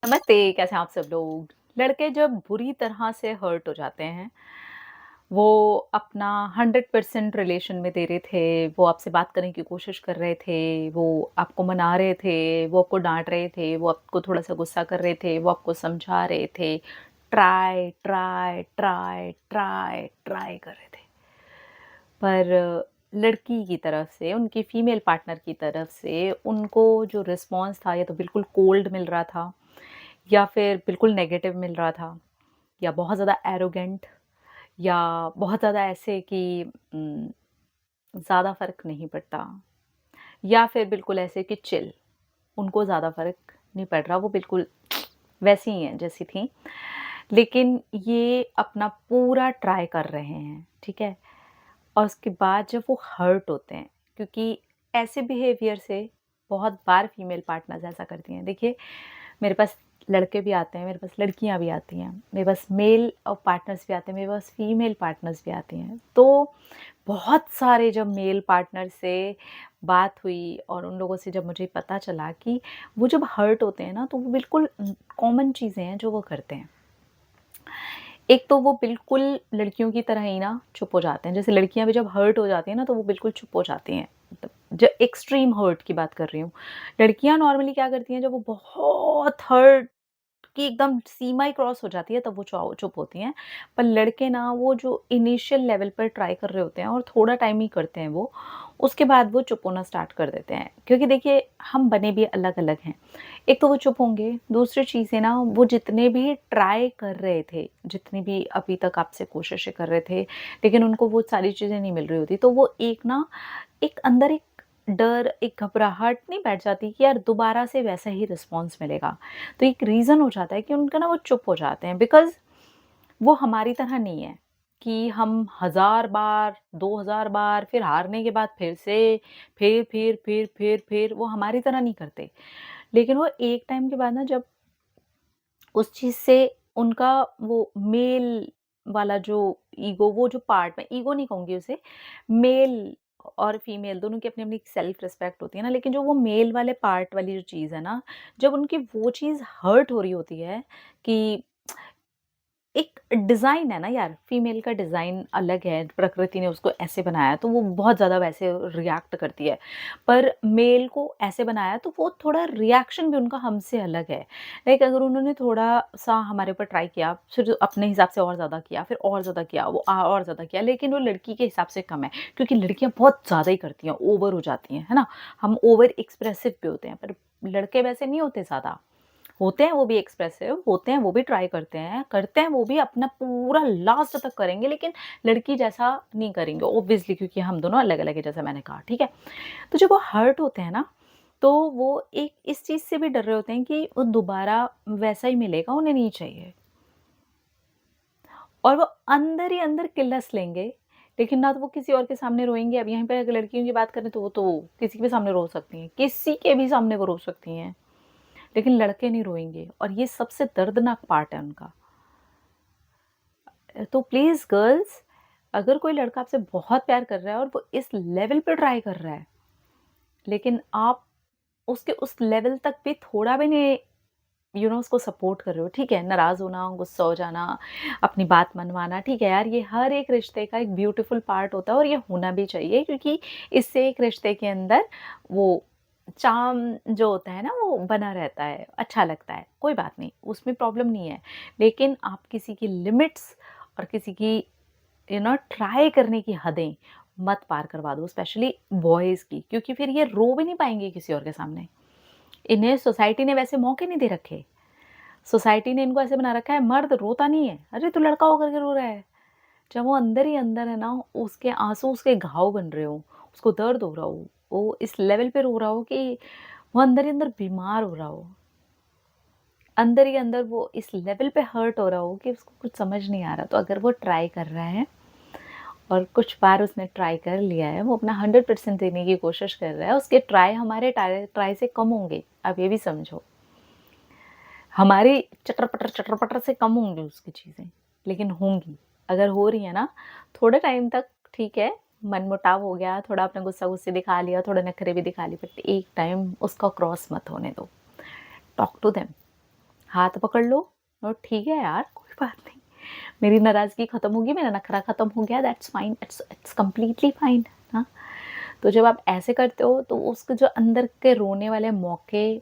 नमस्ते, कैसे हैं आप सब लोग? लड़के जब बुरी तरह से हर्ट हो जाते हैं, वो अपना 100% रिलेशन में दे रहे थे, वो आपसे बात करने की कोशिश कर रहे थे, वो आपको मना रहे थे, वो आपको डाँट रहे थे, वो आपको थोड़ा-सा गुस्सा कर रहे थे, वो आपको समझा रहे थे। Try, try, try, try, try कर रहे थे। पर लड़की की तरफ से, उनकी फीमेल पार्टनर की तरफ से उनको जो रिस्पॉन्स था, या तो बिल्कुल कोल्ड मिल रहा था या फिर बिल्कुल नेगेटिव मिल रहा था, या बहुत ज़्यादा एरोगेंट, या बहुत ज़्यादा ऐसे कि ज़्यादा फ़र्क नहीं पड़ता, या फिर बिल्कुल ऐसे कि चिल, उनको ज़्यादा फ़र्क नहीं पड़ रहा, वो बिल्कुल वैसी ही हैं जैसी थीं। लेकिन ये अपना पूरा ट्राई कर रहे हैं, ठीक है? और उसके बाद जब वो हर्ट होते हैं, क्योंकि ऐसे बिहेवियर से बहुत बार फीमेल पार्टनर्स ऐसा करती हैं। देखिए, मेरे पास लड़के भी आते हैं, मेरे पास लड़कियाँ भी आती हैं, मेरे पास मेल पार्टनर्स भी आते हैं, मेरे पास फीमेल पार्टनर्स भी आती हैं। तो बहुत सारे जब मेल पार्टनर से बात हुई और उन लोगों से जब मुझे पता चला कि वो जब हर्ट होते हैं ना, तो वो बिल्कुल कॉमन चीज़ें हैं जो वो करते हैं। एक तो वो बिल्कुल लड़कियों की तरह ही ना चुप हो जाते हैं। जैसे लड़कियाँ भी जब हर्ट हो जाती हैं ना, तो वो बिल्कुल चुप हो जाती हैं। मतलब ज एक्सट्रीम हर्ट की बात कर रही हूँ। लड़कियाँ नॉर्मली क्या करती हैं, जब वो बहुत हर्ट की एकदम सीमा ही क्रॉस हो जाती है, तब वो चुप होती हैं। पर लड़के ना, वो जो इनिशियल लेवल पर ट्राई कर रहे होते हैं और थोड़ा टाइम ही करते हैं वो, उसके बाद वो चुप होना स्टार्ट कर देते हैं। क्योंकि देखिए, हम बने भी अलग-अलग हैं। एक तो वो चुप होंगे, दूसरी चीज़ है ना, वो जितने भी ट्राई कर रहे थे, जितनी भी अभी तक आपसे कोशिशें कर रहे थे, लेकिन उनको वो सारी चीज़ें नहीं मिल रही होती, तो वो एक ना, एक अंदर एक डर, एक घबराहट नहीं बैठ जाती कि यार दोबारा से वैसा ही रिस्पॉन्स मिलेगा। तो एक रीज़न हो जाता है कि उनका ना वो चुप हो जाते हैं, बिकॉज़ वो हमारी तरह नहीं है कि हम 1000 बार, 2000 बार, फिर हारने के बाद फिर से, फिर वो हमारी तरह नहीं करते। लेकिन वो एक टाइम के बाद ना, जब उस चीज़ से उनका वो मेल वाला जो ईगो, वो जो पार्ट, मैं ईगो नहीं कहूँगी उसे, मेल और फीमेल दोनों की अपनी-अपनी एक सेल्फ रिस्पेक्ट होती है ना, लेकिन जो वो मेल वाले पार्ट वाली जो चीज़ है ना, जब उनकी वो चीज़ हर्ट हो रही होती है कि एक डिज़ाइन है ना यार, फीमेल का डिज़ाइन अलग है, प्रकृति ने उसको ऐसे बनाया तो वो बहुत ज़्यादा वैसे रिएक्ट करती है। पर मेल को ऐसे बनाया तो वो थोड़ा रिएक्शन भी उनका हमसे अलग है। लाइक अगर उन्होंने थोड़ा-सा हमारे ऊपर ट्राई किया, फिर अपने हिसाब से और ज़्यादा किया, फिर और ज़्यादा किया, वो और ज़्यादा किया, लेकिन वो लड़की के हिसाब से कम है, क्योंकि लड़कियाँ बहुत ज़्यादा ही करती हैं, ओवर हो जाती हैं, है ना? हम ओवर एक्सप्रेसिव भी होते हैं, पर लड़के वैसे नहीं होते ज़्यादा। होते हैं वो भी एक्सप्रेसिव, होते हैं वो भी ट्राई करते हैं वो भी अपना पूरा लास्ट तक करेंगे, लेकिन लड़की जैसा नहीं करेंगे ऑब्वियसली, क्योंकि हम दोनों अलग-अलग हैं, जैसा मैंने कहा, ठीक है? तो जब वो हर्ट होते हैं ना, तो वो एक इस चीज़ से भी डर रहे होते हैं कि वो दोबारा वैसा ही मिलेगा, उन्हें नहीं चाहिए। और वो अंदर ही अंदर किल्लस लेंगे, लेकिन ना तो वो किसी और के सामने रोएँगे। अब यहीं पे अगर लड़कियों की बात करें, तो वो तो किसी के भी सामने रो सकती हैं, किसी के भी सामने वो रो सकती हैं। लेकिन लड़के नहीं रोएँगे, और ये सबसे दर्दनाक पार्ट है उनका। तो प्लीज़ गर्ल्स, अगर कोई लड़का आपसे बहुत प्यार कर रहा है और वो इस लेवल पे ट्राई कर रहा है, लेकिन आप उसके उस लेवल तक भी थोड़ा भी नहीं उसको सपोर्ट कर रहे हो, ठीक है, नाराज़ होना, गुस्सा हो जाना, अपनी बात मनवाना, ठीक है यार, ये हर एक रिश्ते का एक ब्यूटीफुल पार्ट होता है और ये होना भी चाहिए, क्योंकि इससे एक रिश्ते के अंदर वो चार्म जो होता है ना, वो बना रहता है, अच्छा लगता है, कोई बात नहीं, उसमें प्रॉब्लम नहीं है। लेकिन आप किसी की लिमिट्स और किसी की ट्राई करने की हदें मत पार करवा दो, स्पेशली बॉयज़ की, क्योंकि फिर ये रो भी नहीं पाएँगे किसी और के सामने। इन्हें सोसाइटी ने वैसे मौके नहीं दे रखे। सोसाइटी ने इनको ऐसे बना रखा है, मर्द रोता नहीं है। अरे! तू लड़का होकर के रो रहा है। जब वो अंदर ही अंदर है ना, उसके आँसू उसके घाव बन रहे हो, उसको दर्द हो रहा हो, वो इस लेवल पे रो रहा हो कि वो अंदर ही अंदर बीमार हो रहा हो। अंदर ही अंदर वो इस लेवल पे हर्ट हो रहा हो कि उसको कुछ समझ नहीं आ रहा। तो अगर वो ट्राई कर रहा है और कुछ बार उसने ट्राई कर लिया है, वो अपना 100% देने की कोशिश कर रहा है, उसके ट्राई हमारे ट्राई से कम होंगे, आप ये भी समझो। हमारी चटर-पटर से कम होंगी उसकी चीज़ें, लेकिन होंगी। अगर हो रही है ना, थोड़े टाइम तक ठीक है, मनमुटाव हो गया, थोड़ा आपने गुस्सा-गुस्सी दिखा लिया, थोड़े नखरे भी दिखा लिए, बट एक टाइम उसका क्रॉस मत होने दो। टॉक टू देम, हाथ पकड़ लो और ठीक है यार, कोई बात नहीं, मेरी नाराज़गी ख़त्म होगी, मेरा नखरा ख़त्म हो गया, that's fine, it's completely fine. हाँ, तो जब आप ऐसे करते हो तो उसके जो अंदर के रोने वाले मौके,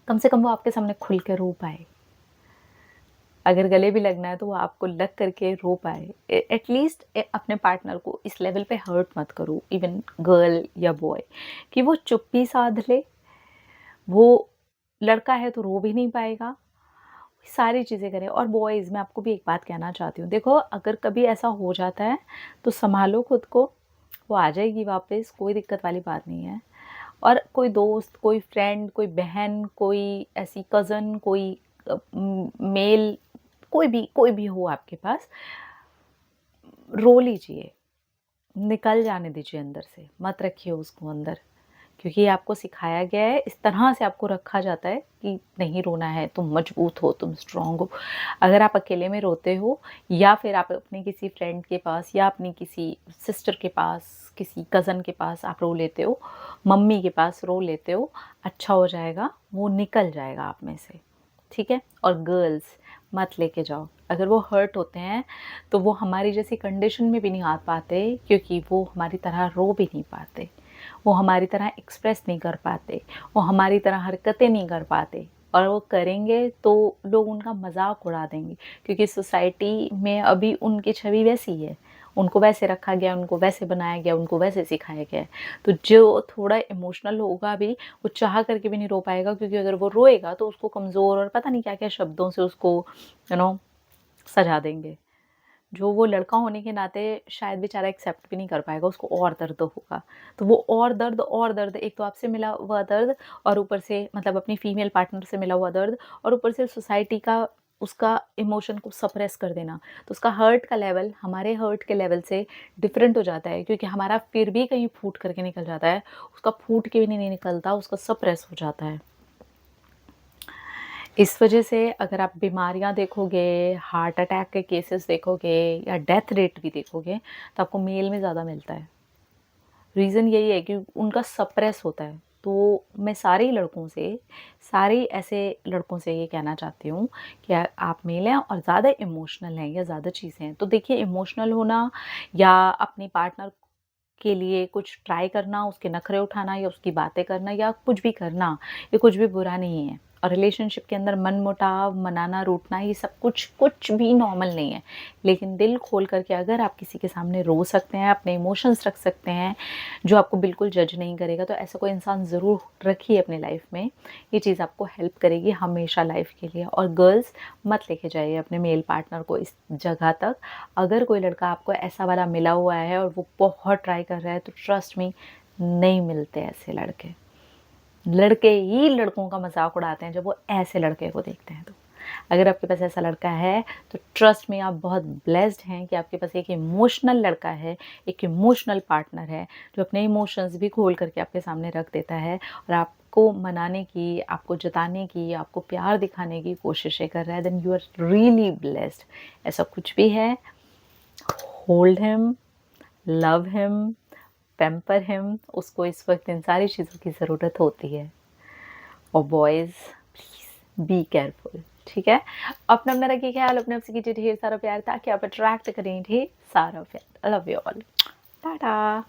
कम से कम वो आपके सामने खुल के रो पाए। अगर गले भी लगना है तो वो आपको लग करके रो पाए। एटलीस्ट अपने पार्टनर को इस लेवल पे हर्ट मत करो, इवन गर्ल या बॉय, कि वो चुप्पी साध ले। वो लड़का है तो रो भी नहीं पाएगा, सारी चीज़ें करें। और बॉयज़, मैं आपको भी एक बात कहना चाहती हूँ, देखो अगर कभी ऐसा हो जाता है तो सँभालो खुद को, वो आ जाएगी वापस, कोई दिक्कत वाली बात नहीं है। और कोई दोस्त, कोई फ्रेंड, कोई बहन, कोई ऐसी कज़न, कोई मेल, कोई भी हो आपके पास, रो लीजिए, निकल जाने दीजिए अंदर से, मत रखिए उसको अंदर। क्योंकि ये आपको सिखाया गया है, इस तरह से आपको रखा जाता है कि नहीं रोना है, तुम मजबूत हो, तुम स्ट्रॉन्ग हो। अगर आप अकेले में रोते हो या फिर आप अपने किसी फ्रेंड के पास या अपनी किसी सिस्टर के पास, किसी कज़न के पास आप रो लेते हो, मम्मी के पास रो लेते हो, अच्छा हो जाएगा, वो निकल जाएगा आप में से, ठीक है? और गर्ल्स, मत लेके जाओ। अगर वो हर्ट होते हैं तो वो हमारी जैसी कंडीशन में भी नहीं आ पाते, क्योंकि वो हमारी तरह रो भी नहीं पाते, वो हमारी तरह एक्सप्रेस नहीं कर पाते, वो हमारी तरह हरकतें नहीं कर पाते। और वो करेंगे तो लोग उनका मजाक उड़ा देंगे, क्योंकि सोसाइटी में अभी उनकी छवि वैसी है, उनको वैसे रखा गया, उनको वैसे बनाया गया, उनको वैसे सिखाया गया है। तो जो थोड़ा इमोशनल होगा भी, वो चाह करके भी नहीं रो पाएगा, क्योंकि अगर वो रोएगा तो उसको कमज़ोर और पता नहीं क्या क्या शब्दों से उसको सजा देंगे, जो वो लड़का होने के नाते शायद बेचारा एक्सेप्ट भी नहीं कर पाएगा, उसको और दर्द होगा। तो वो और दर्द, एक तो आपसे मिला हुआ दर्द, और ऊपर से मतलब अपनी फीमेल पार्टनर से मिला हुआ दर्द, और ऊपर से सोसाइटी का उसका इमोशन को सप्रेस कर देना, तो उसका हर्ट का लेवल हमारे हर्ट के लेवल से डिफरेंट हो जाता है, क्योंकि हमारा फिर भी कहीं फूट करके निकल जाता है, उसका फूट के भी नहीं निकलता, उसका सप्रेस हो जाता है। इस वजह से अगर आप बीमारियाँ देखोगे, हार्ट अटैक के केसेस देखोगे या डेथ रेट भी देखोगे, तो आपको मेल में ज़्यादा मिलता है। रीज़न यही है कि उनका सप्रेस होता है। तो मैं सारे लड़कों से, सारे ऐसे लड़कों से ये कहना चाहती हूँ कि आप मेल हैं और ज़्यादा इमोशनल हैं या ज़्यादा चीज़ें हैं, तो देखिए इमोशनल होना या अपनी पार्टनर के लिए कुछ ट्राई करना, उसके नखरे उठाना या उसकी बातें करना या कुछ भी करना, ये कुछ भी बुरा नहीं है। और रिलेशनशिप के अंदर मनमुटाव, मनाना, रूठना, ये सब कुछ भी नॉर्मल नहीं है। लेकिन दिल खोल करके अगर आप किसी के सामने रो सकते हैं, अपने इमोशंस रख सकते हैं, जो आपको बिल्कुल जज नहीं करेगा, तो ऐसा कोई इंसान ज़रूर रखिए अपनी लाइफ में। ये चीज़ आपको हेल्प करेगी हमेशा लाइफ के लिए। और गर्ल्स, मत लेके जाइए अपने मेल पार्टनर को इस जगह तक। अगर कोई लड़का आपको ऐसा वाला मिला हुआ है और वो बहुत ट्राई कर रहा है, तो ट्रस्ट मी, नहीं मिलते ऐसे लड़के। लड़के ही लड़कों का मजाक उड़ाते हैं जब वो ऐसे लड़के को देखते हैं। तो अगर आपके पास ऐसा लड़का है तो ट्रस्ट में आप बहुत ब्लेस्ड हैं कि आपके पास एक इमोशनल लड़का है, एक इमोशनल पार्टनर है, जो अपने इमोशंस भी खोल करके आपके सामने रख देता है और आपको मनाने की, आपको जताने की, आपको प्यार दिखाने की कोशिशें कर रहा है। Then you are really blessed. ऐसा कुछ भी है, hold him, love him, pamper him. उसको इस वक्त इन सारी चीज़ों की ज़रूरत होती है। और बॉयज़, प्लीज़ बी केयरफुल, ठीक है? अपना अपना रखिए ख्याल, अपने आप से कीजिए ढेर सारा प्यार, ताकि आप अट्रैक्ट करें ढेर सारा प्यार। I love you all. Tata.